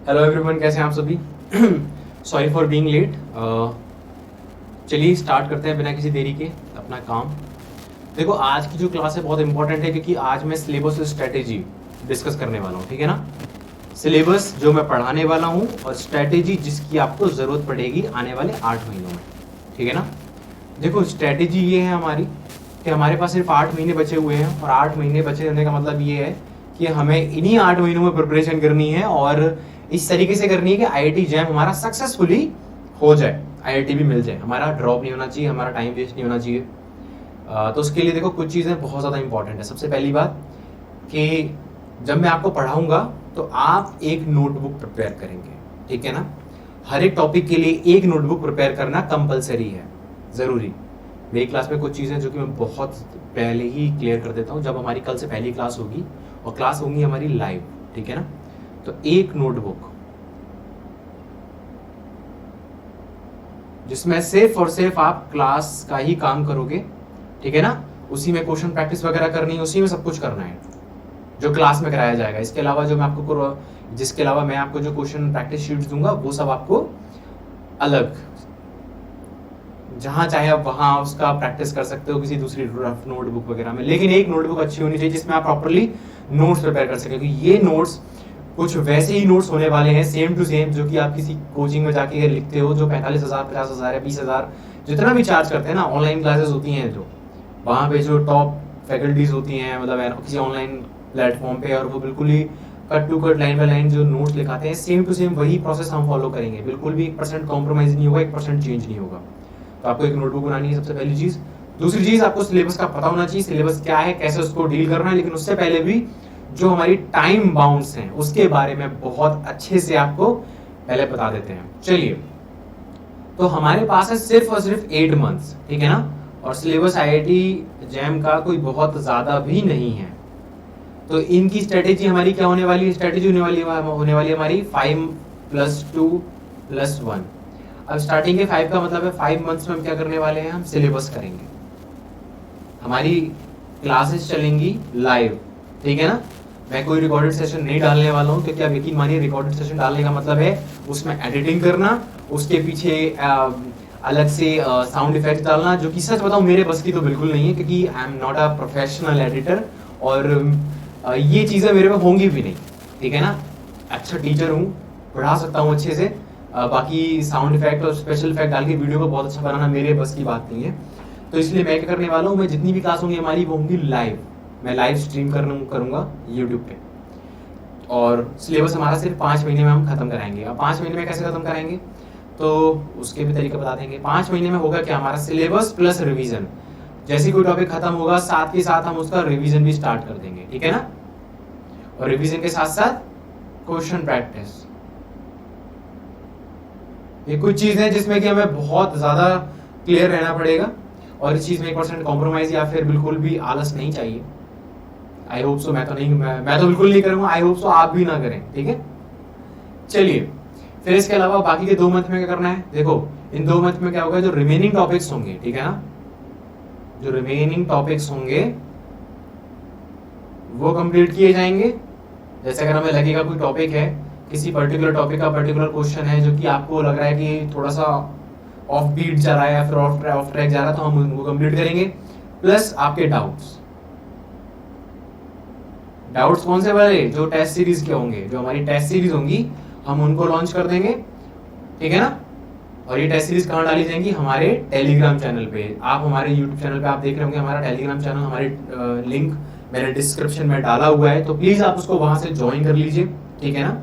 Hello everyone, कैसे हैं आप सभी। Sorry for being late. चलिए स्टार्ट करते हैं बिना किसी देरी के अपना काम। देखो, आज की जो क्लास है बहुत इंपॉर्टेंट है क्योंकि आज मैं सिलेबस और स्ट्रेटेजी डिस्कस करने वाला हूँ, ठीक है ना। सिलेबस जो मैं पढ़ाने वाला हूँ और स्ट्रेटेजी जिसकी आपको ज़रूरत पड़ेगी आने वाले 8 महीनों में, ठीक है ना। देखो, स्ट्रेटेजी ये है हमारी कि हमारे पास सिर्फ 8 महीने बचे हुए हैं और 8 महीने बचे रहने का मतलब ये है कि हमें इन्हीं 8 महीनों में प्रिपरेशन करनी है और इस तरीके से करनी है कि आईआईटी जैम हमारा सक्सेसफुली हो जाए, आईआईटी भी मिल जाए, हमारा ड्रॉप नहीं होना चाहिए, हमारा टाइम वेस्ट नहीं होना चाहिए। तो उसके लिए देखो कुछ चीज़ें बहुत ज़्यादा इंपॉर्टेंट है। सबसे पहली बात कि जब मैं आपको पढ़ाऊंगा तो आप एक नोटबुक प्रिपेयर करेंगे, ठीक है ना। हर एक टॉपिक के लिए एक नोटबुक प्रिपेयर करना कंपलसरी है, ज़रूरी। मेरी क्लास में कुछ चीज़ें जो कि मैं बहुत पहले ही क्लियर कर देता हूँ। जब हमारी कल से पहली क्लास होगी और क्लास होगी हमारी लाइव, ठीक है ना, तो एक नोटबुक जिसमें सिर्फ और सिर्फ आप क्लास का ही काम करोगे, ठीक है ना। उसी में क्वेश्चन प्रैक्टिस वगैरह करनी है, उसी में सब कुछ करना है जो क्लास में कराया जाएगा। इसके अलावा जो मैं आपको जिसके अलावा मैं आपको जो क्वेश्चन प्रैक्टिस शीट्स दूंगा वो सब आपको अलग, जहां चाहे आप वहां उसका प्रैक्टिस कर सकते हो किसी दूसरी रफ नोटबुक वगैरह में। लेकिन एक नोटबुक अच्छी होनी चाहिए जिसमें आप प्रॉपरली नोट्स प्रिपेयर कर सके, क्योंकि ये नोट्स कुछ वैसे ही नोट्स होने वाले हैं सेम टू सेम जो कि आप किसी कोचिंग में जाके लिखते हो, जो 45,000 50,000 या 20,000 जितना भी चार्ज करते हैं ना। ऑनलाइन क्लासेस होती हैं जो वहाँ पे जो टॉप फैकल्टीज होती हैं, मतलब किसी ऑनलाइन प्लेटफॉर्म पे, और वो बिल्कुल ही cut to cut line by line जो नोट्स लिखाते हैं सेम टू सेम वही प्रोसेस हम फॉलो करेंगे। बिल्कुल भी 1% कॉम्प्रोमाइज नहीं होगा, 1% चेंज नहीं होगा। तो आपको एक नोटबुक बनानी है, सबसे पहली चीज। दूसरी चीज, आपको सिलेबस का पता होना चाहिए, सिलेबस क्या है, कैसे उसको डील करना है। लेकिन उससे पहले भी जो हमारी टाइम बाउंड्स हैं उसके बारे में बहुत अच्छे से आपको पहले बता देते हैं। चलिए, तो हमारे पास है सिर्फ और सिर्फ 8 मंथ्स, ठीक है ना। और सिलेबस आईआईटी जैम का कोई बहुत ज्यादा भी नहीं है। तो इनकी स्ट्रेटेजी हमारी क्या होने वाली है? स्ट्रेटेजी होने वाली हमारी 5+2+1। अब स्टार्टिंग के 5 का मतलब है 5 मंथ्स में हम क्या करने वाले हैं? हम सिलेबस करेंगे, हमारी क्लासेस चलेंगी लाइव, ठीक है ना। मैं कोई रिकॉर्डेड सेशन नहीं डालने वाला हूँ, क्योंकि आप यकीन मानिए रिकॉर्डेड सेशन डालने का मतलब है उसमें एडिटिंग करना, उसके पीछे अलग से साउंड इफेक्ट डालना, जो कि सच बताऊं मेरे बस की तो बिल्कुल नहीं है, क्योंकि I am not a professional editor और ये चीज़ें मेरे में होंगी भी नहीं, ठीक है ना। अच्छा टीचर हूँ, पढ़ा सकता हूँ अच्छे से, बाकी साउंड इफेक्ट और स्पेशल इफेक्ट डाल के वीडियो को बहुत अच्छा बनाना मेरे बस की बात नहीं है। तो इसलिए मैं क्या करने वाला हूँ, मैं जितनी भी क्लास होंगी हमारी वो होंगी लाइव। मैं लाइव स्ट्रीम करूँगा यूट्यूब पे, और सिलेबस हमारा सिर्फ 5 महीने में हम खत्म कराएंगे। अब 5 महीने में कैसे खत्म कराएंगे तो उसके भी तरीके बता देंगे। 5 महीने में होगा क्या, हमारा सिलेबस प्लस रिवीजन। जैसे कोई टॉपिक खत्म होगा साथ के साथ हम उसका रिवीजन भी स्टार्ट कर देंगे, ठीक है ना। और रिवीजन के साथ साथ क्वेश्चन प्रैक्टिस। ये कुछ चीजें हैं जिसमें कि हमें बहुत ज्यादा क्लियर रहना पड़ेगा, और इस चीज में 1% कॉम्प्रोमाइज या फिर बिल्कुल भी आलस नहीं चाहिए। आई होप सो, मैं तो बिल्कुल नहीं करूंगा, आई होप सो आप भी ना करें, ठीक है। चलिए, फिर इसके अलावा बाकी के 2 मंथ में क्या करना है? देखो, इन 2 मंथ में क्या होगा, जो रिमेनिंग टॉपिक्स होंगे, ठीक है ना, जो रिमेनिंग टॉपिक्स होंगे वो कंप्लीट किए जाएंगे। जैसे अगर हमें लगेगा कोई टॉपिक है, किसी पर्टिकुलर टॉपिक का पर्टिकुलर क्वेश्चन है जो कि आपको लग रहा है कि थोड़ा सा ऑफ बीट जा रहा है या फिर ऑफ ट्रैक जा रहा है, तो हम उनको कंप्लीट करेंगे। प्लस आपके डाउट्स कौन से वाले? जो टेस्ट सीरीज के होंगे, जो हमारी टेस्ट सीरीज होंगी हम उनको लॉन्च कर देंगे, ठीक है ना। और ये टेस्ट सीरीज कहाँ डाली जाएंगी? हमारे टेलीग्राम चैनल पे। आप हमारे यूट्यूब चैनल पे आप देख रहे होंगे, हमारा टेलीग्राम चैनल, हमारे लिंक मैंने डिस्क्रिप्शन में डाला हुआ है, तो प्लीज आप उसको वहां से ज्वाइन कर लीजिए, ठीक है ना।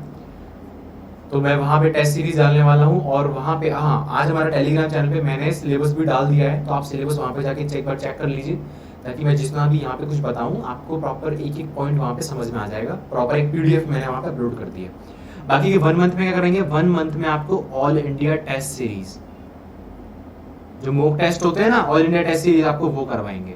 तो मैं वहां पे टेस्ट सीरीज डालने वाला हूँ, और वहां पे आज हमारे टेलीग्राम चैनल पे मैंने सिलेबस भी डाल दिया है, तो आप सिलेबस वहां पे जाके चेक कर लीजिए, ताकि मैं जितना भी यहाँ पे कुछ बताऊँ आपको प्रॉपर एक एक पॉइंट वहां पे समझ में आ जाएगा। प्रॉपर एक पीडीएफ मैंने वहां पे अपलोड कर दिया। बाकी के 1 मंथ में क्या करेंगे? 1 मंथ में आपको ऑल इंडिया टेस्ट सीरीज, जो मॉक टेस्ट होते हैं ना, ऑल इंडिया टेस्ट सीरीज आपको वो करवाएंगे।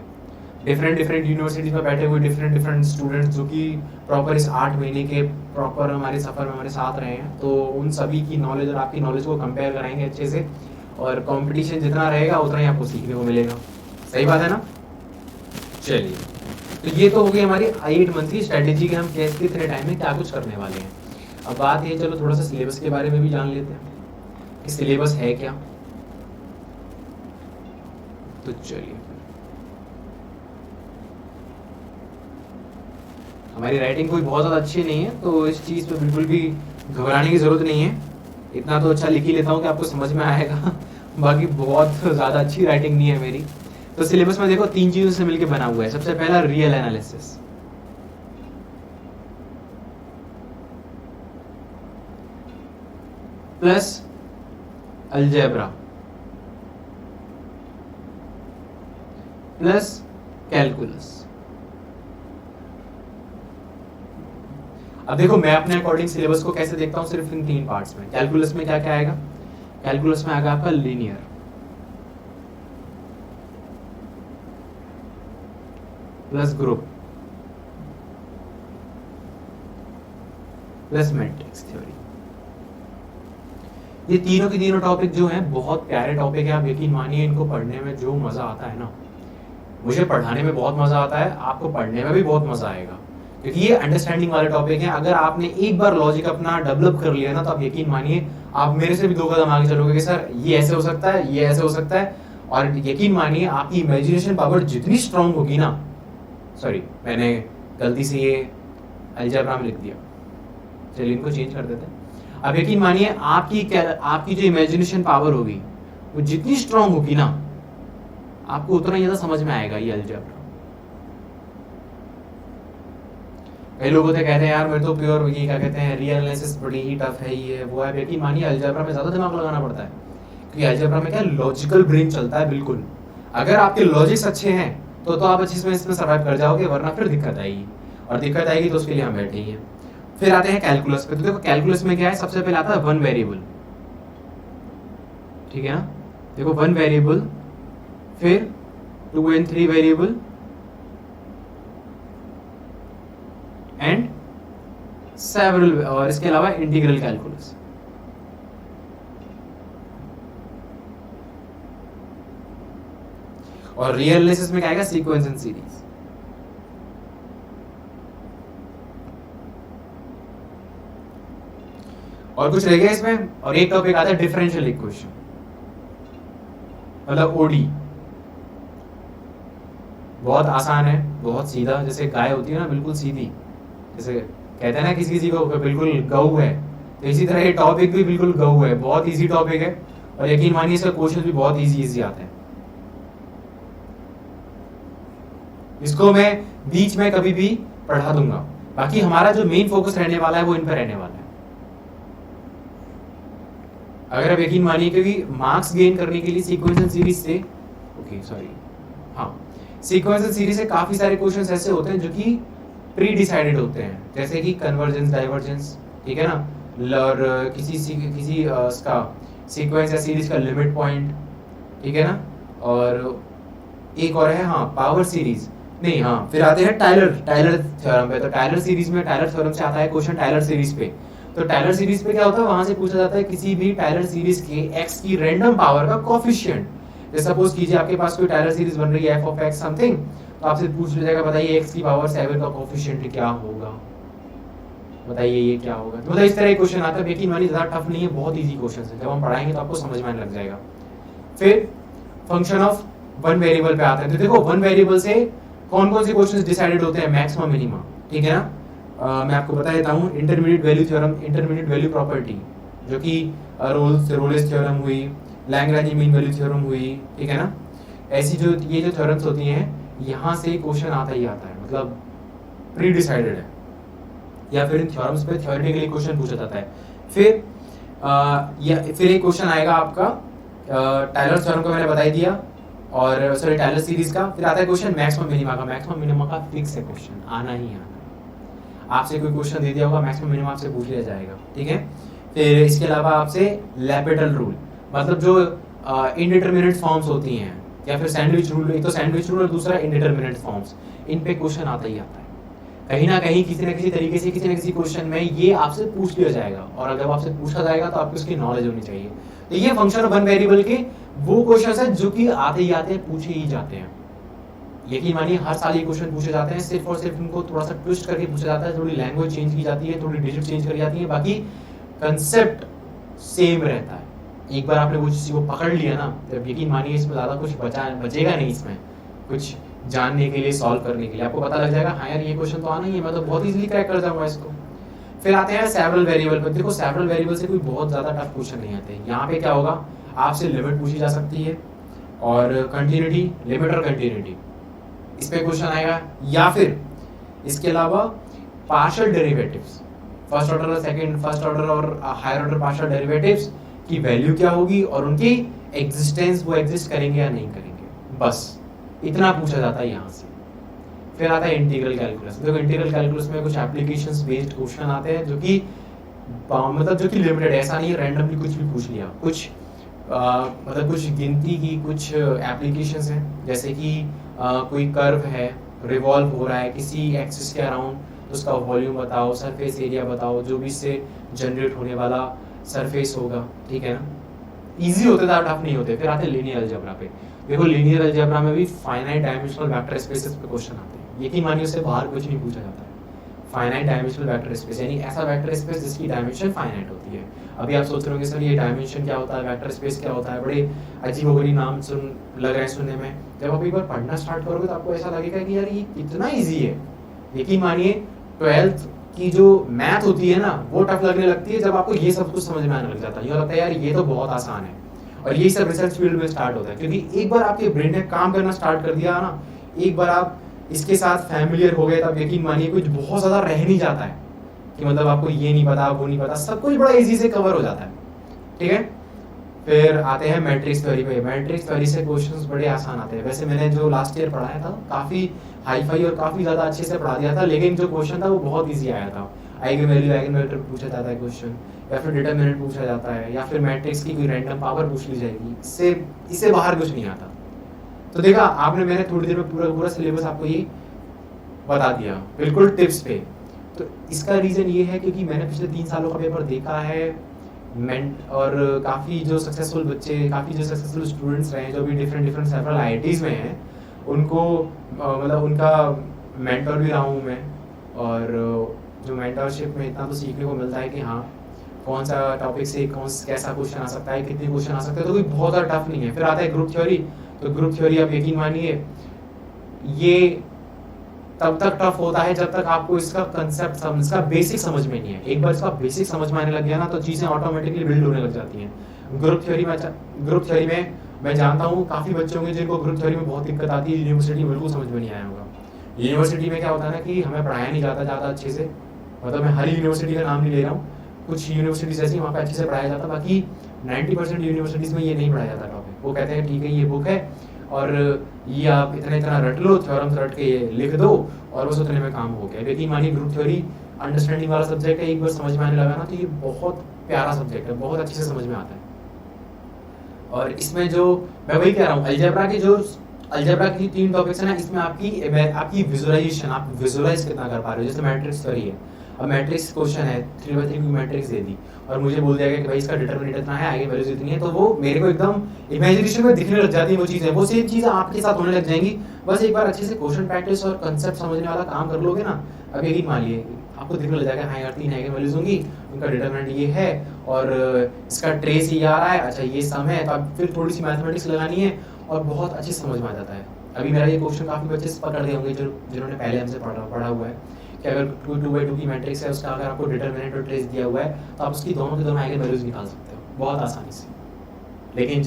डिफरेंट यूनिवर्सिटीज में बैठे हुए डिफरेंट स्टूडेंट्स जो कि प्रॉपर इस 8 महीने के प्रॉपर हमारे सफर में हमारे साथ रहे हैं, तो उन सभी की नॉलेज और आपकी नॉलेज को कंपेयर कराएंगे अच्छे से। और कंपटीशन जितना रहेगा उतना ही आपको सीखने को मिलेगा। सही बात है ना। चलिए, तो ये तो हो गई हमारी 8 मंथ की स्ट्रेटेजी कि हम कितने टाइम में क्या कुछ करने वाले हैं। अब बात ये, चलो थोड़ा सा सिलेबस के बारे में भी जान लेते हैं कि सिलेबस है क्या। तो चलिए, हमारी राइटिंग कोई बहुत ज़्यादा अच्छी नहीं है, तो इस चीज़ पे बिल्कुल भी घबराने की ज़रूरत नहीं है। इतना तो अच्छा लिख ही लेता हूँ कि आपको समझ में आएगा। बाकी बहुत ज़्यादा अच्छी राइटिंग नहीं है मेरी। तो सिलेबस में देखो 3 चीज़ों से मिलकर बना हुआ है। सबसे पहला real analysis, plus algebra, plus calculus. अब देखो मैं अपने अकॉर्डिंग सिलेबस को कैसे देखता हूं, सिर्फ इन 3 पार्ट्स में। कैलकुलस में क्या क्या आएगा? कैलकुलस में आएगा आपका linear, plus group, plus matrix theory. ये तीनों के तीनों टॉपिक जो हैं बहुत प्यारे टॉपिक है। आप यकीन मानिए इनको पढ़ने में जो मजा आता है ना, मुझे पढ़ाने में बहुत मजा आता है, आपको पढ़ने में भी बहुत मजा आएगा, क्योंकि ये अंडरस्टैंडिंग वाले टॉपिक हैं। अगर आपने एक बार लॉजिक अपना डेवलप कर लिया ना, तो आप यकीन मानिए आप मेरे से भी 2 कदम आगे चलोगे कि सर ये ऐसे हो सकता है, ये ऐसे हो सकता है। और यकीन मानिए आपकी इमेजिनेशन पावर जितनी स्ट्रांग होगी ना, सॉरी मैंने गलती से ये अलजेब्रा में लिख दिया, चलिए इनको चेंज कर देते हैं। अब यकीन मानिए आपकी जो इमेजिनेशन पावर होगी वो जितनी स्ट्रांग होगी ना, आपको उतना ज्यादा समझ में आएगा ये अलजेब्रा। कई लोग होते कहते हैं यार मेरे तो प्योर ये क्या कहते हैं रियल एनालिसिस बड़ी ही टफ है, ये वो है। यकीन मानिए अलजेब्रा में ज्यादा दिमाग लगाना पड़ता है, क्योंकि अलजेब्रा में क्या लॉजिकल ब्रेन चलता है बिल्कुल। अगर आपके लॉजिक्स अच्छे हैं तो आप अच्छे से इसमें सर्वाइव कर जाओगे, वरना फिर दिक्कत आएगी, और दिक्कत आएगी तो उसके लिए हम बैठे ही हैं। फिर आते हैं कैलकुलस पे। तो देखो कैलकुलस में क्या है, सबसे पहले आता है 1 वेरिएबल, ठीक है ना। देखो 1 वेरिएबल, फिर 2 and 3 वेरिएबल एंड सेवरल, और इसके अलावा इंटीग्रल कैलकुलस। और रियल एनालिसिस में क्या आएगा, सीक्वेंस एंड सीरीज। और कुछ रह गया इसमें, और एक टॉपिक आता है डिफरेंशियल इक्वेशन, मतलब ओडी। बहुत आसान है, बहुत सीधा, जैसे गाय होती है ना बिल्कुल सीधी, जैसे कहते हैं ना किसी किसी को बिल्कुल गऊ है, तो इसी तरह ये टॉपिक भी बिल्कुल गऊ है। बहुत इजी टॉपिक है, और यकीन मानिए इसका क्वेश्चन भी बहुत इजी आते हैं। इसको मैं बीच में कभी भी पढ़ा दूंगा। बाकी हमारा जो मेन फोकस रहने वाला है वो इन पर रहने वाला है। अगर आप यकीन मानिए, क्योंकि मार्क्स गेन करने के लिए सीक्वेंस एंड सीरीज से, ओके सॉरी, हाँ, सीक्वेंस एंड सीरीज से काफी सारे क्वेश्चंस ऐसे होते हैं जो कि प्री डिसाइडेड होते हैं, जैसे कि कन्वर्जेंस, डाइवर्जेंस, ठीक है ना। और किसी इसका सीक्वेंस या सीरीज का लिमिट पॉइंट, ठीक है ना। और एक और है हाँ पावर सीरीज, नहीं हाँ, फिर आते हैं टायलर थ्योरम पे। तो टायलर सीरीज में, टायलर थ्योरम से आता है क्वेश्चन टायलर सीरीज पे। तो टायलर सीरीज पे क्या होता है, वहां से पूछा जाता है किसी भी टायलर सीरीज के एक्स की रैंडम पावर का कोफिशिएंट। जैसे सपोज कीजिए आपके पास कोई टायलर सीरीज बन रही है एफ ऑफ एक्स समथिंग, तो आपसे पूछ लिया जाएगा बताइए एक्स की पावर 7 का कोफिशिएंट क्या होगा, बताइए ये क्या होगा। तो मतलब इस तरह के क्वेश्चन आता है। यकीन मानिए ज्यादा टफ नहीं है, बहुत इजी क्वेश्चन है, जब हम पढ़ाएंगे तो आपको समझ में आने लग जाएगा। फिर फंक्शन ऑफ 1 वेरिएबल पे आते हैं। तो देखो 1 वेरिएबल से कौन कौन से क्वेश्चंस डिसाइडेड होते हैं, मैक्सिमम मिनिमम, ठीक है ना। मैं आपको बता देता हूँ, intermediate value theorem, intermediate value property, जो कि रोल्स थ्योरम हुई, लैग्रेंज मीन वैल्यू थ्योरम हुई, ठीक है ना। ऐसी जो ये जो थ्योरम्स होती हैं, यहाँ से क्वेश्चन आता ही आता है, मतलब प्री डिसाइडेड है, या फिर इन थ्योरम्स पे थ्योरेटिकली क्वेश्चन पूछा जाता है। फिर एक क्वेश्चन आएगा आपका टायलर थ्योरम का, मैंने बता दिया, और सॉरी टायलर सीरीज का। फिर आता है क्वेश्चन मैक्सिमम मिनिमा का। मैक्सिमम मिनिमा का फिक्स है, क्वेश्चन आना ही आना। आपसे कोई क्वेश्चन दे दिया होगा, मैक्सिमम मिनिमम आपसे पूछ लिया जाएगा, ठीक है। फिर इसके अलावा आपसे लैपेटल रूल, मतलब जो इनडिटरमिनेट फॉर्म्स होती हैं, या फिर सैंडविच रूल, एक तो सैंडविच रूल और दूसरा इनडिटरमिनेट फॉर्म्स, इन पे क्वेश्चन आता ही आता है। कहीं ना कहीं किसी न किसी तरीके से किसी न किसी क्वेश्चन में ये आपसे पूछ लिया जाएगा, और अगर आपसे पूछा जाएगा तो आपको उसकी नॉलेज होनी चाहिए। तो ये फंक्शन ऑफ 1 वेरिएबल के वो क्वेश्चन है जो कि आते ही आते हैं, पूछे ही जाते हैं। यकीन मानिए हर साल ये क्वेश्चन पूछे जाते हैं, सिर्फ और सिर्फ इनको थोड़ा सा ट्विस्ट करके पूछा जाता है, थोड़ी लैंग्वेज चेंज की जाती है, थोड़ी डिजिट चेंज करी जाती है, बाकी कंसेप्ट सेम रहता है। एक बार आपने वो चीज़ को पकड़ लिया ना, तो यकीन मानिए इसमें ज़्यादा कुछ बचेगा नहीं, इसमें कुछ जानने के लिए, सॉल्व करने के लिए आपको पता लग जाएगा हाँ यार ये क्वेश्चन तो आना ही है, मैं तो बहुत इजीली क्रैक कर जाऊंगा इसको। फिर आते हैं सेवरल वेरिएबल पर। देखो सेवरल वेरिएबल से कोई बहुत ज़्यादा टफ क्वेश्चन नहीं आते। यहाँ पे क्या होगा, आपसे लिमिट पूछी जा सकती है और कंटिन्यूटी, लिमिट और कंटिन्यूटी इस पे क्वेश्चन आएगा, या फिर इसके अलावा partial derivatives, first order, second, first order और हायर ऑर्डर पार्शियल डेरिवेटिव्स की वैल्यू क्या होगी और उनकी एग्जिस्टेंस, वो एग्जिस्ट करेंगे या नहीं करेंगे, बस इतना पूछा जाता है यहाँ से। फिर आता है इंटीग्रल कैलकुलस। देखो इंटीग्रल कैलकुलस में कुछ एप्लीकेशंस बेस्ड क्वेश्चन आते हैं जो कि मतलब जो कि लिमिटेड, ऐसा नहीं है रैंडमली कुछ भी पूछ लिया, कुछ मतलब कुछ गिनती की कुछ एप्लीकेशंस हैं, जैसे कि कोई कर्व है, रिवॉल्व हो रहा है किसी एक्सिस के अराउंड, तो उसका वॉल्यूम बताओ, सरफेस एरिया बताओ, जो भी इससे जनरेट होने वाला सरफेस होगा, ठीक है ना। इजी होते थे, टफ नहीं होते। फिर आते लीनियर अलजेब्रा पे। देखो लीनियर अलजेब्रा में भी फाइनाइट डायमेंशनल वेक्टर स्पेसेस पे क्वेश्चन आते हैं, यकीन मानिए उससे बाहर कुछ नहीं पूछा जाता है। फाइनाइट डायमेंशनल वेक्टर स्पेस यानी ऐसा वेक्टर स्पेस जिसकी डायमेंशन फाइनाइट होती है। अभी आप सोच रहे होंगे सर ये डायमेंशन क्या होता है, वेक्टर स्पेस क्या होता है, बड़े अजीबोगरीब नाम लग रहे हैं सुनने में। जब आप एक बार पढ़ना स्टार्ट करोगे तो आपको ऐसा लगेगा कि यार ये कितना ईजी है। यकीन मानिए 12th की जो मैथ होती है ना वो टफ लगने लगती है जब आपको ये सब कुछ समझ में आने लग जाता है। ये लगता है यार ये तो बहुत आसान है, और यही सब रिसर्च फील्ड में स्टार्ट होता है, क्योंकि एक बार आपके ब्रेन ने काम करना स्टार्ट कर दिया ना, एक बार आप इसके साथ फैमिलियर हो गए, तब यकीन मानिए कुछ बहुत ज़्यादा रह नहीं जाता है कि मतलब आपको ये नहीं पता, वो नहीं पता, सब कुछ बड़ा इजी से कवर हो जाता है, ठीक है। फिर आते हैं मैट्रिक्स थ्योरी पे। मैट्रिक्स थ्योरी से क्वेश्चंस बड़े आसान आते हैं। वैसे मैंने जो लास्ट ईयर पढ़ाया था काफ़ी हाई फाई और काफ़ी ज़्यादा अच्छे से पढ़ा दिया था, लेकिन जो क्वेश्चन था वो बहुत ईजी आया था। आइगन वैल्यू, आइगन वेक्टर पूछा जाता है क्वेश्चन, या फिर डिटरमिनेंट पूछा जाता है, या फिर मैट्रिक्स की कोई रैंडम पावर पूछ ली जाएगी, इससे बाहर कुछ नहीं आता। तो देखा आपने, मैंने थोड़ी देर में पूरा सिलेबस आपको ये बता दिया बिल्कुल टिप्स पे। तो इसका रीज़न ये है क्योंकि मैंने पिछले 3 सालों का पेपर देखा है, और काफ़ी जो सक्सेसफुल बच्चे, काफ़ी जो सक्सेसफुल स्टूडेंट्स रहे हैं जो भी डिफरेंट सेवरल IITs में हैं, उनको मतलब उनका मेंटर भी रहा हूँ मैं, और जो मेंटरशिप में इतना तो सीखने को मिलता है कि हाँ कौन सा टॉपिक से कैसा क्वेश्चन आ सकता है, कितने क्वेश्चन आ सकते हैं, तो कोई बहुत ज़्यादा टफ नहीं है। फिर आता है ग्रुप थ्योरी। तो ग्रुप थ्योरी आप यकीन मानिए ये तब तक टफ होता है जब तक आपको इसका कंसेप्ट, इसका बेसिक समझ में नहीं है। एक बार इसका बेसिक समझ में आने लग गया ना तो चीज़ें ऑटोमेटिकली बिल्ड होने लग जाती हैं। ग्रुप थ्योरी में मैं जानता हूँ काफ़ी बच्चे होंगे जिनको ग्रुप थ्योरी में बहुत दिक्कत आती है, यूनिवर्सिटी बिल्कुल समझ में नहीं आया होगा। यूनिवर्सिटी में क्या होता है ना कि हमें पढ़ाया नहीं जाता ज़्यादा अच्छे से, मतलब मैं हर यूनिवर्सिटी का नाम नहीं ले रहा हूँ, कुछ यूनिवर्सिटीज ऐसी वहाँ पे अच्छे से पढ़ाया जाता, बाकी 90% यूनिवर्सिटीज़ में ये नहीं पढ़ाया जाता टॉपिक। वो कहते हैं ठीक है ये बुक है और ये आप इतना रट लो, थ्योरम्स रट के ये लिख दो और बस उतने में काम हो गया। लेकिन मानिए ग्रुप थ्योरी अंडरस्टैंडिंग वाला सब्जेक्ट है, एक बार समझ में आने लगा ना तो ये बहुत प्यारा सब्जेक्ट है, बहुत अच्छे से समझ में आता है। और इसमें जो मैं वही कह रहा हूँ, अलजेब्रा की 3 टॉपिक्स है ना, इसमें आपकी विजुअलाइजेशन, आप विजुअलाइज कितना कर पा रहे हो। जैसे मैट्रिक्स थ्योरी है, अब मैट्रिक्स क्वेश्चन है 3x3 की मैट्रिक्स दे दी और मुझे बोल दिया गया कि भाई इसका डिटरमिनेंट इतना है, आगे वैल्यूज इतनी है, तो वो मेरे को एकदम इमेजिनेशन में दिखने लग जाती है वो चीज़ें। वो सेम चीज़ें आपके साथ होने लग जाएंगी, बस एक बार अच्छे से क्वेश्चन प्रैक्टिस और कंसेप्ट समझने वाला काम कर लोगे ना। अब यही मान लिए आपको दिखने लग जाएगा हाँ यार 3 आइगन वैल्यूज होंगी, उनका डिटरमिनेंट ये है और इसका ट्रेस ये आ रहा है, अच्छा ये सम है, तो अब फिर थोड़ी सी मैथमेटिक्स लगानी है और बहुत अच्छे से समझ में आ जाता है। अभी मेरा ये क्वेश्चन काफ़ी बच्चे पकड़ गए होंगे जिन्होंने पहले हमसे पढ़ा हुआ है कि अगर 2/2 की मैट्रिक्स है, उसका अगर आपको डिटरमिनेंट और ट्रेस दिया हुआ है तो आप उसकी दोनों के दोनों आइगन वैल्यूज निकाल सकते हो बहुत आसानी से। लेकिन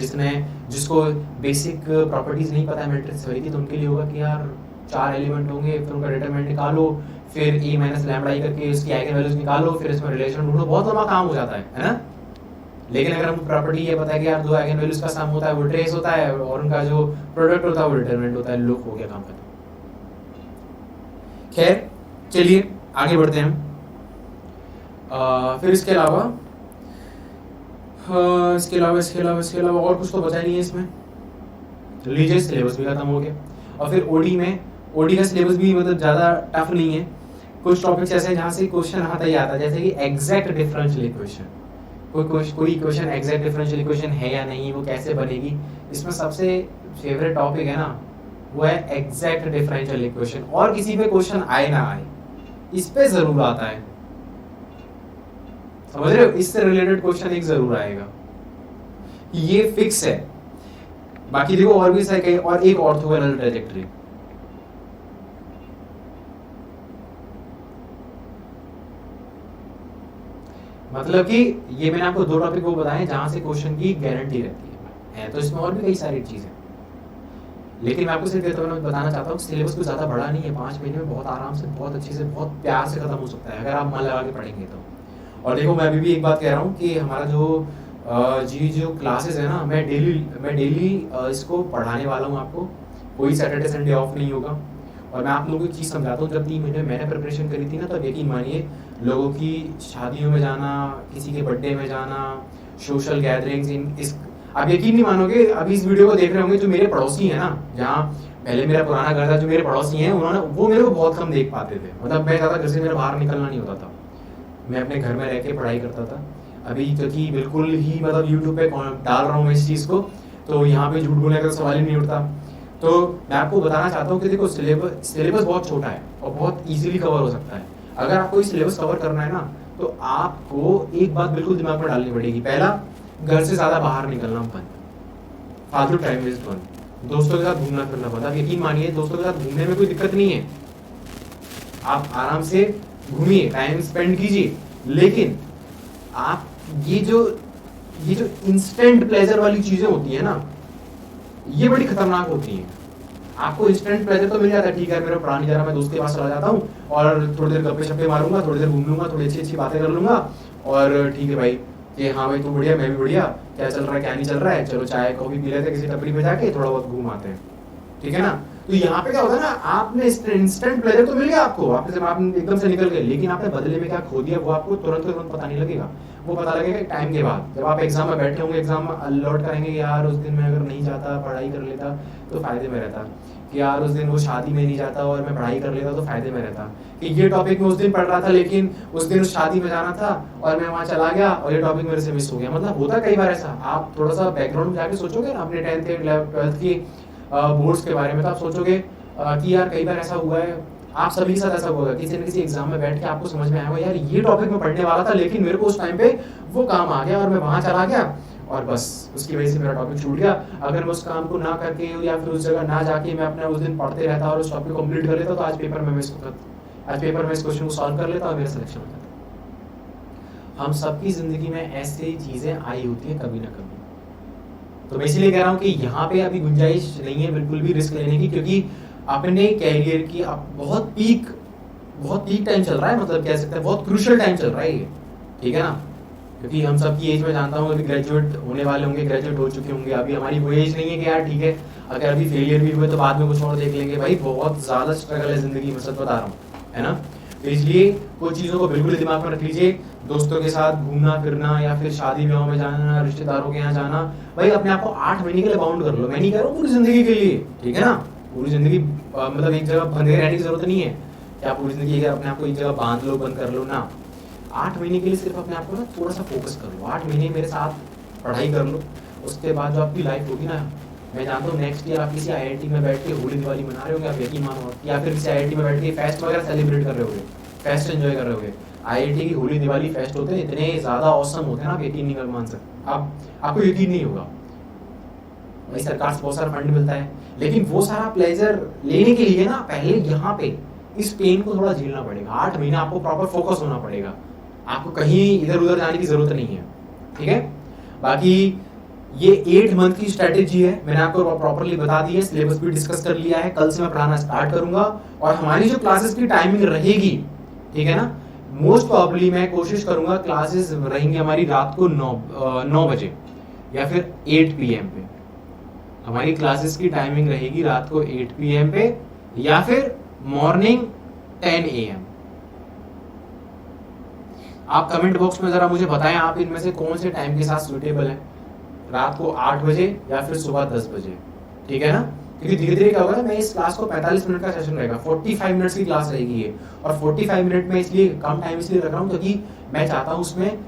जिसको बेसिक प्रॉपर्टीज नहीं पता है मैट्रिक्स थ्योरी की, तो उनके लिए होगा कि यार 4 एलिमेंट होंगे, फिर उनका डिटरमिनेंट निकालो, फिर a - लैम्डा करके उसकी आइगन वैल्यूज निकालो, फिर इसमें रिलेशन ढूंढो, बहुत लंबा काम हो जाता है ना। लेकिन अगर हमको प्रॉपर्टी ये पता है कि यार 2 आइगन वैल्यूज का सम होता है वो ट्रेस होता है और उनका जो प्रोडक्ट होता है वो डिटरमिनेंट होता है, लुक हो गया काम खत्म। खैर चलिए आगे बढ़ते हैं हम। फिर इसके अलावा और कुछ तो बचा नहीं है इसमें। लीजिए सिलेबस भी खत्म हो गया। और फिर ओडी का सिलेबस भी मतलब ज़्यादा टफ नहीं है। कुछ टॉपिक्स ऐसे हैं जहाँ से क्वेश्चन आता ही आता है, जैसे कि एग्जैक्ट डिफरेंशियल इक्वेशन। कोई इक्वेशन एग्जैक्ट डिफरेंशियल इक्वेशन है या नहीं, वो कैसे बनेगी। इसमें सबसे फेवरेट टॉपिक है ना वो है एग्जैक्ट डिफरेंशियल इक्वेशन। और किसी पे क्वेश्चन आए ना आए, इस पे जरूर आता है, समझ रहे हो? इससे रिलेटेड क्वेश्चन एक जरूर आएगा, ये फिक्स है। बाकी देखो और भी सही, और एक ऑर्थोगोनल ट्राजेक्टरी, मतलब कि ये मैंने आपको दो टॉपिक वो बताए जहां से क्वेश्चन की गारंटी रहती है तो इसमें और भी कई सारी चीजें, लेकिन मैं आपको सिर्फ बताना चाहता हूँ सिलेबस कुछ ज्यादा बड़ा नहीं है, 5 महीने में बहुत आराम से, बहुत अच्छे से, बहुत प्यार से खत्म हो सकता है अगर आप मन लगा के पढ़ेंगे तो। और देखो मैं अभी भी एक बात कह रहा हूँ कि हमारा जो क्लासेस है ना, मैं डेली इसको पढ़ाने वाला हूँ आपको, कोई सैटरडे संडे ऑफ नहीं होगा। और मैं आप लोगों को चीज़ समझाता हूँ, जब 3 महीने मैंने प्रिपरेशन करी थी ना, तो यकीन मानिए लोगों की शादियों में जाना, किसी के बर्थडे में जाना, सोशल गैदरिंग्स, आप यकीन नहीं मानोगे, अभी इस वीडियो को देख रहे होंगे जो मेरे पड़ोसी हैं ना, जहाँ पहले मेरा पुराना घर था, जो मेरे पड़ोसी हैं वो मेरे को बहुत कम देख पाते थे, मतलब मैं ज़्यादा घर से मेरा बाहर निकलना नहीं होता था, मैं अपने घर में रह के पढ़ाई करता था। अभी क्योंकि बिल्कुल ही मतलब यूट्यूब पे डाल रहा हूँ मैं इस चीज़ को, तो यहाँ पे झूठ बोलने का सवाल ही नहीं उठता। तो मैं आपको बताना चाहता हूँ कि देखो सिलेबस बहुत छोटा है और बहुत इजीली कवर हो सकता है। अगर आपको इस सिलेबस कवर करना है ना, तो आपको एक बात बिल्कुल दिमाग में डालनी पड़ेगी, पहला, घर से ज़्यादा बाहर निकलना बंद, फालतू टाइम वेस्ट बंद, दोस्तों के साथ घूमना फिरना बंद। आप यकीन मानिए दोस्तों के साथ घूमने में कोई दिक्कत नहीं है, आप आराम से घूमिए, टाइम स्पेंड कीजिए, लेकिन आप ये जो इंस्टेंट प्लेजर वाली चीजें होती है ना, ये बड़ी खतरनाक होती हैं। आपको इंस्टेंट प्लेजर तो मिल जाता है, ठीक है मेरा प्राण जा रहा, मैं दोस्त के पास चला जाता हूँ और थोड़ी देर गप्पे शप्पे मारूंगा, थोड़ी देर घूम लूंगा, थोड़ी अच्छी अच्छी बातें कर लूंगा, और ठीक है भाई कि हाँ भाई तू बढ़िया, मैं भी बढ़िया, क्या चल रहा है क्या नहीं चल रहा है, चलो चाय कॉफी पी लेते हैं किसी टपरी पे जाके, थोड़ा बहुत घूम आते हैं, ठीक है ना। तो यहाँ पे क्या होता है ना, आपने इंस्टेंट प्लेजर तो मिल गया आपको, आप एकदम से निकल गए, लेकिन आपने बदले में क्या खो दिया वो आपको तुरंत पता नहीं लगेगा, वो पता लगेगा टाइम के बाद, जब आप एग्जाम में बैठे होंगे, एग्जाम अलॉट करेंगे कि यार उस दिन मैं अगर नहीं जाता, पढ़ाई कर लेता तो फायदे में रहता, कि यार उस दिन वो शादी में नहीं जाता और मैं पढ़ाई कर लेता तो फायदे में रहता, कि ये टॉपिक मैं उस दिन पढ़ रहा था लेकिन उस दिन उस शादी में जाना था और मैं वहाँ चला गया और ये टॉपिक मेरे से मिस हो गया। मतलब होता कई बार ऐसा, आप थोड़ा सा बैकग्राउंड में जाके सोचोगे ना अपने 10th 12th की बोर्ड्स के बारे में, तो आप सोचोगे कि यार कई बार ऐसा हुआ है, आप सभी के साथ ऐसा होगा, किसी न किसी एग्जाम में बैठ के आपको समझ में आया यार ये टॉपिक मैं पढ़ने वाला था लेकिन मेरे को उस टाइम पे वो काम आ गया और मैं वहां चला गया और बस उसकी वजह से मेरा टॉपिक छूट गया। अगर मैं उस काम को ना करके या फिर उस जगह ना जाके मैं अपना उस दिन पढ़ते रहता और उस टॉपिक को कंप्लीट कर लेता तो आज पेपर में मैं इस क्वेश्चन को सॉल्व कर लेता और मेरा सिलेक्शन हो जाता। हम सबकी जिंदगी में ऐसी चीजें आई होती है कभी ना कभी, तो मैं इसलिए कह रहा हूँ कि यहाँ पे अभी गुंजाइश नहीं है बिल्कुल भी रिस्क लेने की, क्योंकि अपने कैरियर की अब बहुत पीक टाइम चल रहा है, मतलब कह सकते हैं बहुत क्रूशियल टाइम चल रहा है ये, ठीक है ना। क्योंकि हम सब की एज में जानता हूँ अभी ग्रेजुएट होने वाले होंगे, ग्रेजुएट हो चुके होंगे, अभी हमारी वो एज नहीं है कि यार ठीक है अगर अभी फेलियर भी हुए तो बाद में कुछ और देख लेंगे। भाई बहुत ज्यादा स्ट्रगल है जिंदगी में, सच बता रहा हूँ, है ना। तो इसलिए कुछ चीज़ों को बिल्कुल दिमाग में रख लीजिए, दोस्तों के साथ घूमना फिरना या फिर शादी ब्याह में जाना, रिश्तेदारों के यहाँ जाना, भाई अपने आप को 8 महीने के लिए बाउंड कर लो। मैं नहीं कह रहा हूँ पूरी जिंदगी के लिए, ठीक है ना, पूरी जिंदगी मतलब एक जगह बंधे रहने की जरूरत नहीं है कि आप पूरी जिंदगी अपने आप को एक जगह बांध लो, बंद कर लो ना। 8 महीने के लिए सिर्फ अपने आप को ना थोड़ा सा फोकस कर लो, 8 महीने मेरे साथ पढ़ाई कर लो, उसके बाद जो आपकी लाइफ होगी ना, मैं जानता हूँ नेक्स्ट ईयर आप किसी IIT में बैठ के होली दिवाली मना रहे होंगे, आप यकीन मानो, या फिर किसी IIT में बैठ के फेस्ट वगैरह सेलिब्रेट कर रहे होंगे, फेस्ट एंजॉय कर रहे होंगे। IIT की होली दिवाली फेस्ट होते हैं, इतने ज़्यादा औसम होते हैं ना, आप यकीन नहीं कर मान सकते, आपको यकीन नहीं होगा। भाई सरकार से बहुत सारा फंड मिलता है, लेकिन वो सारा प्लेजर लेने के लिए ना पहले यहाँ पे इस पेन को थोड़ा झेलना पड़ेगा। 8 महीना आपको प्रॉपर फोकस होना पड़ेगा, आपको कहीं इधर उधर जाने की जरूरत नहीं है, ठीक है। बाकी ये 8 मंथ की स्ट्रेटेजी है, मैंने आपको प्रॉपरली बता दी है, सिलेबस भी डिस्कस कर लिया है, कल से मैं पढ़ाना स्टार्ट करूंगा और हमारी जो क्लासेस की टाइमिंग रहेगी, ठीक है ना, मोस्ट प्रॉब्ली मैं कोशिश करूंगा क्लासेस रहेंगी हमारी रात को 9 बजे या फिर 8 PM पे। हमारी क्लासेस की टाइमिंग रहेगी रात को 8 PM पे या फिर मॉर्निंग 10 AM। आप कमेंट बॉक्स में जरा मुझे बताएं आप इनमें से कौन से टाइम के साथ सूटेबल है, रात को 8 बजे या फिर सुबह 10 बजे, ठीक है ना। क्योंकि धीरे धीरे क्या होगा, मैं इस क्लास को 45 मिनट का सेशन रहेगा, 45 मिनट्स की क्लास रहेगी ये, और 45 मिनट में इसलिए कम टाइम इसलिए रख रहा हूँ क्योंकि मैं चाहता हूँ उसमें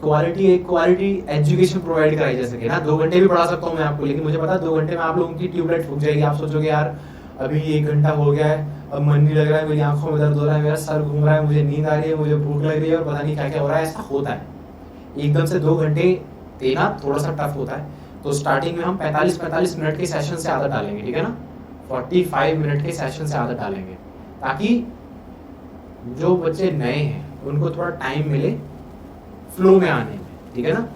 क्वालिटी एजुकेशन प्रोवाइड कराई जा सके ना। 2 घंटे भी पढ़ा सकता हूँ मैं आपको, लेकिन मुझे पता है 2 घंटे में आप लोगों की ट्यूबलाइट फूक जाएगी, आप सोचोगे यार अभी 1 घंटा हो गया है, अब मन नहीं लग रहा है, मेरी आंखों में दर्द हो रहा है, मेरा सर घूम रहा है, मुझे नींद आ रही है, मुझे भूख लग रही है और पता नहीं क्या क्या हो रहा है। ऐसा होता है, एकदम से 2 घंटे देना थोड़ा सा टफ होता है। तो स्टार्टिंग में हम 45 मिनट के सेशन से आदत डालेंगे, ठीक है ना, 45 मिनट के सेशन से आदत डालेंगे, ताकि जो बच्चे नए हैं उनको थोड़ा टाइम मिले फ्लो में आने में, ठीक है ना।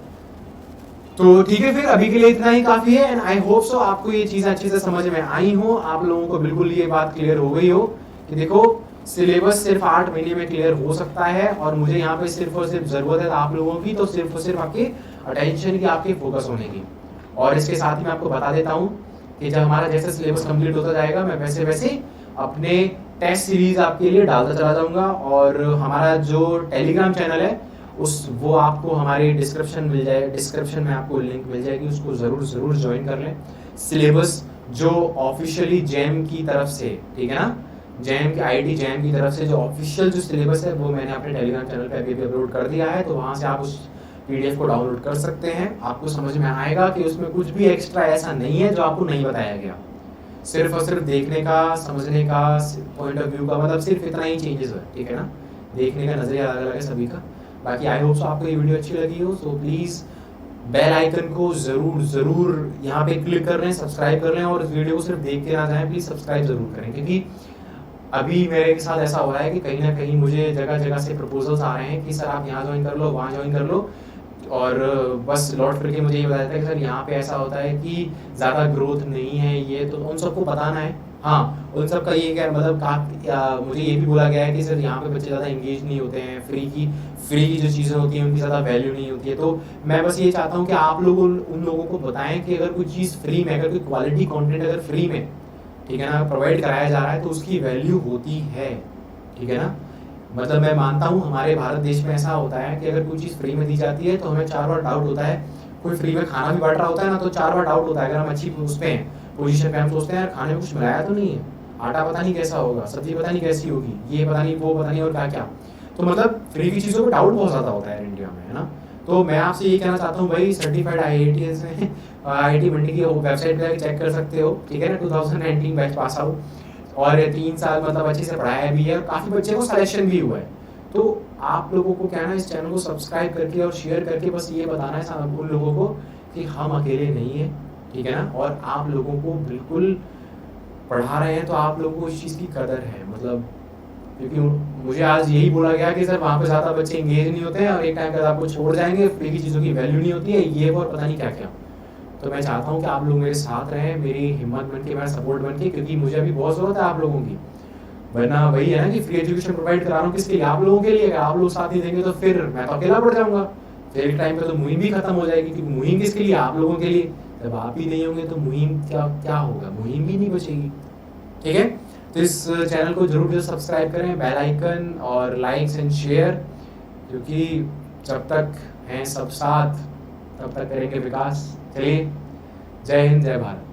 तो ठीक है, फिर अभी के लिए इतना ही काफी है, एंड आई होप सो आपको ये चीजें अच्छे से समझ में आई हो, आप लोगों को बिल्कुल ये बात क्लियर हो गई हो कि देखो सिलेबस सिर्फ 8 महीने में क्लियर हो सकता है, और मुझे यहाँ पे सिर्फ और सिर्फ जरूरत है आप लोगों की, तो सिर्फ और सिर्फ आपके अटेंशन की, आपके फोकस होने की। और इसके साथ ही मैं आपको बता देता हूँ कि जब हमारा जैसे सिलेबस कंप्लीट होता जाएगा, मैं वैसे वैसे अपने टेस्ट सीरीज आपके लिए डालता चला जाऊंगा, और हमारा जो टेलीग्राम चैनल है वो आपको हमारे डिस्क्रिप्शन मिल जाए, डिस्क्रिप्शन में आपको लिंक मिल जाएगी, उसको जरूर ज्वाइन कर लें। सिलेबस जो ऑफिशियली जैम की तरफ से, ठीक है ना, जैम की आईटी जैम की तरफ से जो ऑफिशियल जो सिलेबस है वो मैंने अपने टेलीग्राम चैनल पे अभी अपलोड कर दिया है, तो वहां से आप उस पीडीएफ को डाउनलोड कर सकते हैं। आपको समझ में आएगा कि उसमें कुछ भी एक्स्ट्रा ऐसा नहीं है जो आपको नहीं बताया गया, सिर्फ और सिर्फ देखने का, समझने का, पॉइंट ऑफ व्यू का, मतलब सिर्फ इतना ही चेंजेस है, ठीक है ना, देखने का नजरिया अलग अलग है सभी का। बाकी आई होप सो आपको ये वीडियो अच्छी लगी हो, सो प्लीज बेल आइकन को जरूर यहाँ पे क्लिक कर लें, सब्सक्राइब कर लें, और इस वीडियो को सिर्फ देख के ना जाएं, प्लीज सब्सक्राइब जरूर करें, क्योंकि अभी मेरे साथ ऐसा हो रहा है कि कहीं ना कहीं मुझे जगह जगह से प्रपोजल्स आ रहे हैं कि सर आप यहाँ ज्वाइन कर लो, वहाँ ज्वाइन कर लो, और बस लौट फिर के मुझे ये बताया था कि सर यहाँ पे ऐसा होता है कि ज़्यादा ग्रोथ नहीं है, ये तो उन सबको बताना है। हाँ, उन सब का ये क्या मतलब मुझे ये भी बोला गया है कि सर यहाँ पे बच्चे ज़्यादा इंगेज नहीं होते हैं, फ्री की जो चीज़ें होती हैं उनकी ज़्यादा वैल्यू नहीं होती है। तो मैं बस ये चाहता हूँ कि आप लोग उन लोगों को बताएं कि अगर कोई चीज़ फ्री में, अगर कोई क्वालिटी कॉन्टेंट अगर फ्री में, ठीक है ना, प्रोवाइड कराया जा रहा है तो उसकी वैल्यू होती है, ठीक है ना। मतलब मैं मानता हूँ हमारे भारत देश में ऐसा होता है कि अगर कोई चीज़ फ्री में दी जाती है तो हमें 4 बार डाउट होता है। कोई फ्री में खाना भी बांट रहा होता है ना, तो 4 बार डाउट होता है। अगर हम अच्छी उस पे हैं, पोजीशन पे, हम सोचते हैं यार खाने में कुछ मिलाया तो नहीं है, आटा पता नहीं कैसा होगा, सब्जी पता नहीं कैसी होगी, ये पता नहीं, वो पता नहीं, और क्या क्या। तो मतलब फ्री की चीज़ों पर डाउट बहुत ज़्यादा होता है इंडिया में, है ना। तो मैं आपसे ये कहना चाहता हूँ भाई, सर्टिफाइड IITians में IIT मंडी की वेबसाइट पे चेक कर सकते हो, ठीक है ना, 2019 बैच पास आउट, और 3 साल मतलब अच्छे से पढ़ाया भी है, और काफ़ी बच्चे को सिलेक्शन भी हुआ है। तो आप लोगों को क्या है ना, इस चैनल को सब्सक्राइब करके और शेयर करके बस ये बताना है उन लोगों को कि हम अकेले नहीं हैं, ठीक है ना, और आप लोगों को बिल्कुल पढ़ा रहे हैं, तो आप लोगों को इस चीज़ की कदर है। मतलब क्योंकि मुझे आज यही बोला गया कि सर वहाँ पे ज़्यादा बच्चे इंगेज नहीं होते हैं, और एक टाइम बाद आपको छोड़ जाएंगे, फ्री की चीज़ों की वैल्यू नहीं होती है, ये और पता नहीं क्या क्या। तो मैं चाहता हूँ कि आप लोग मेरे साथ रहें, मेरी हिम्मत बन के, मेरा सपोर्ट बन के, क्योंकि मुझे अभी बहुत ज़रूरत है आप लोगों की। वरना वही है ना कि फ्री एजुकेशन प्रोवाइड करा रहा हूँ किसके लिए, आप लोगों के लिए। अगर आप लोग साथ नहीं देंगे तो फिर मैं तो अकेला पड़ जाऊंगा, फिर एक टाइम पे तो मुहिम भी खत्म हो जाएगी, क्योंकि मुहिम किसके लिए, आप लोगों के लिए। जब आप ही नहीं होंगे तो मुहिम क्या होगा, मुहिम भी नहीं बचेगी, ठीक है। तो इस चैनल को जरूर सब्सक्राइब करें, बेल आइकन और लाइक्स एंड शेयर, क्योंकि जब तक हैं सब साथ तब तक करेंगे विकास। चलिए, जय हिंद, जय भारत।